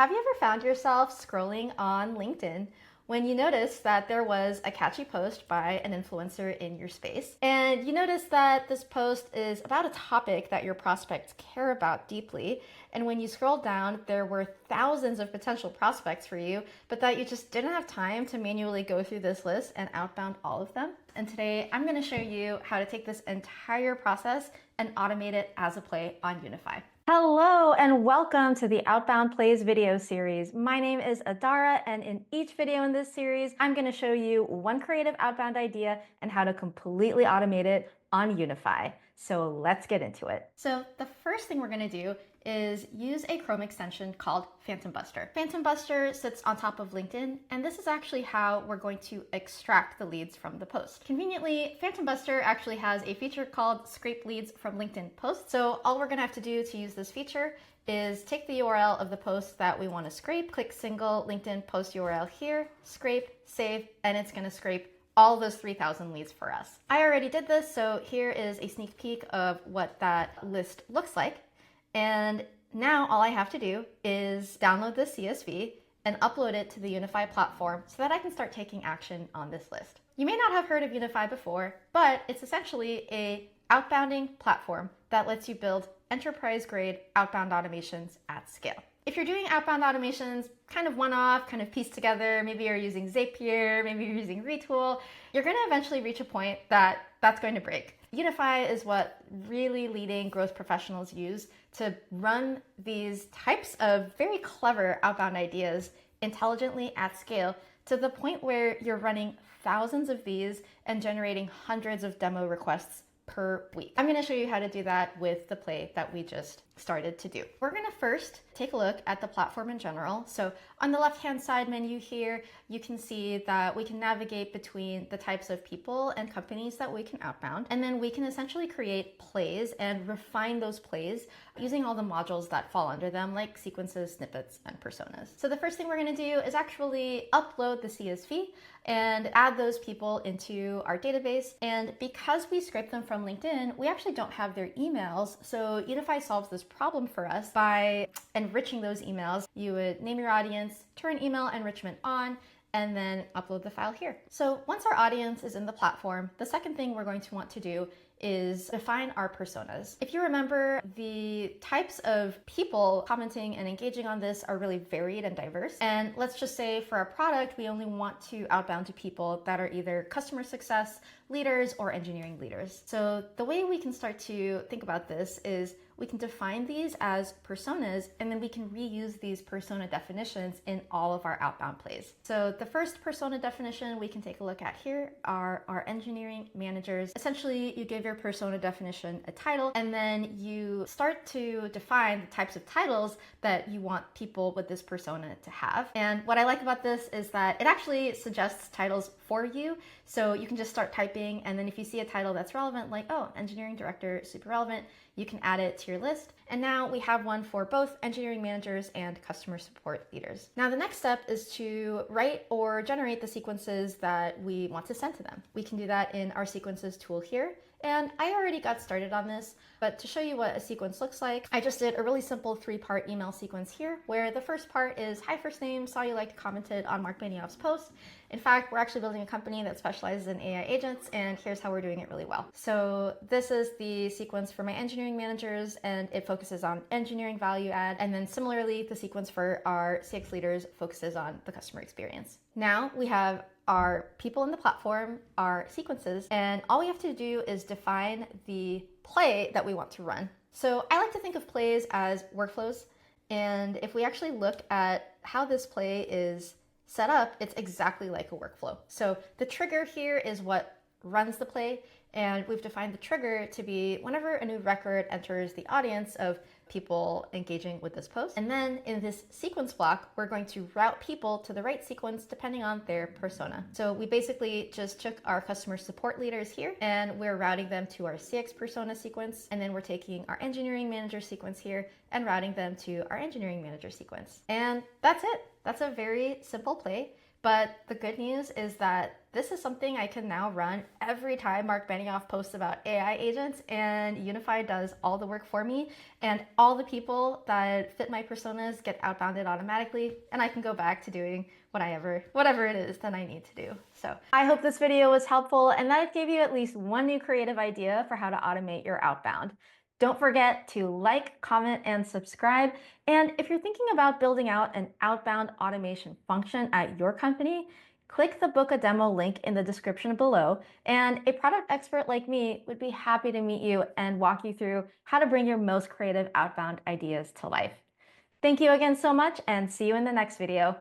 Have you ever found yourself scrolling on LinkedIn when you noticed that there was a catchy post by an influencer in your space, and you noticed that this post is about a topic that your prospects care about deeply, and when you scrolled down, there were thousands of potential prospects for you, but that you just didn't have time to manually go through this list and outbound all of them? And today, I'm going to show you how to take this entire process and automate it as a play on Unify. Hello and welcome to the Outbound Plays video series. My name is Adara, and in each video in this series, I'm going to show you one creative outbound idea and how to completely automate it on Unify. So let's get into it. So the first thing we're going to do is use a Chrome extension called Phantom Buster. Phantom Buster sits on top of LinkedIn, and this is actually how we're going to extract the leads from the post. Conveniently, Phantom Buster actually has a feature called Scrape Leads from LinkedIn Posts. So all we're gonna have to do to use this feature is take the URL of the post that we want to scrape, click single LinkedIn post URL here, scrape, save, and it's gonna scrape all those 3,000 leads for us. I already did this, so here is a sneak peek of what that list looks like. And now all I have to do is download this CSV and upload it to the Unify platform so that I can start taking action on this list. You may not have heard of Unify before, but it's essentially a outbounding platform that lets you build enterprise-grade outbound automations at scale. If you're doing outbound automations kind of one-off, kind of pieced together, maybe you're using Zapier, maybe you're using Retool, you're going to eventually reach a point that that's going to break. Unify is what really leading growth professionals use to run these types of very clever outbound ideas intelligently at scale to the point where you're running thousands of these and generating hundreds of demo requests per week. I'm going to show you how to do that with the play that we just started to do. We're going to first take a look at the platform in general. So on the left-hand side menu here, you can see that we can navigate between the types of people and companies that we can outbound. And then we can essentially create plays and refine those plays using all the modules that fall under them, like sequences, snippets, and personas. So the first thing we're going to do is actually upload the CSV and add those people into our database. And because we scrape them from LinkedIn, we actually don't have their emails. So Unify solves this problem for us by enriching those emails. You would name your audience, turn email enrichment on, and then upload the file here. So once our audience is in the platform, the second thing we're going to want to do is define our personas. If you remember, the types of people commenting and engaging on this are really varied and diverse. And let's just say for our product, we only want to outbound to people that are either customer success leaders or engineering leaders. So the way we can start to think about this is we can define these as personas, and then we can reuse these persona definitions in all of our outbound plays. So the first persona definition we can take a look at here are our engineering managers. Essentially, you give your persona definition a title, and then you start to define the types of titles that you want people with this persona to have. And what I like about this is that it actually suggests titles for you. So you can just start typing, and then if you see a title that's relevant, like, oh, engineering director, super relevant, you can add it to your list. And now we have one for both engineering managers and customer support leaders. Now the next step is to write or generate the sequences that we want to send to them. We can do that in our sequences tool here. And I already got started on this, but to show you what a sequence looks like, I just did a really simple 3-part email sequence here, where the first part is, hi, first name, saw you liked, commented on Mark Benioff's post. In fact, we're actually building a company that specializes in AI agents, and here's how we're doing it really well. So this is the sequence for my engineering managers, and it focuses on engineering value add. And then similarly, the sequence for our CX leaders focuses on the customer experience. Now we have our people in the platform, our sequences, and all we have to do is define the play that we want to run. So I like to think of plays as workflows. And if we actually look at how this play is set up, it's exactly like a workflow. So the trigger here is what runs the play, and we've defined the trigger to be whenever a new record enters the audience of people engaging with this post. And then in this sequence block, we're going to route people to the right sequence depending on their persona. So we basically just took our customer support leaders here, and we're routing them to our CX persona sequence. And then we're taking our engineering manager sequence here and routing them to our engineering manager sequence. And that's it. That's a very simple play. But the good news is that this is something I can now run every time Mark Benioff posts about AI agents, and Unify does all the work for me, and all the people that fit my personas get outbounded automatically, and I can go back to doing whatever it is that I need to do. So I hope this video was helpful and that it gave you at least one new creative idea for how to automate your outbound. Don't forget to like, comment, and subscribe. And if you're thinking about building out an outbound automation function at your company, click the book a demo link in the description below, and a product expert like me would be happy to meet you and walk you through how to bring your most creative outbound ideas to life. Thank you again so much, and see you in the next video.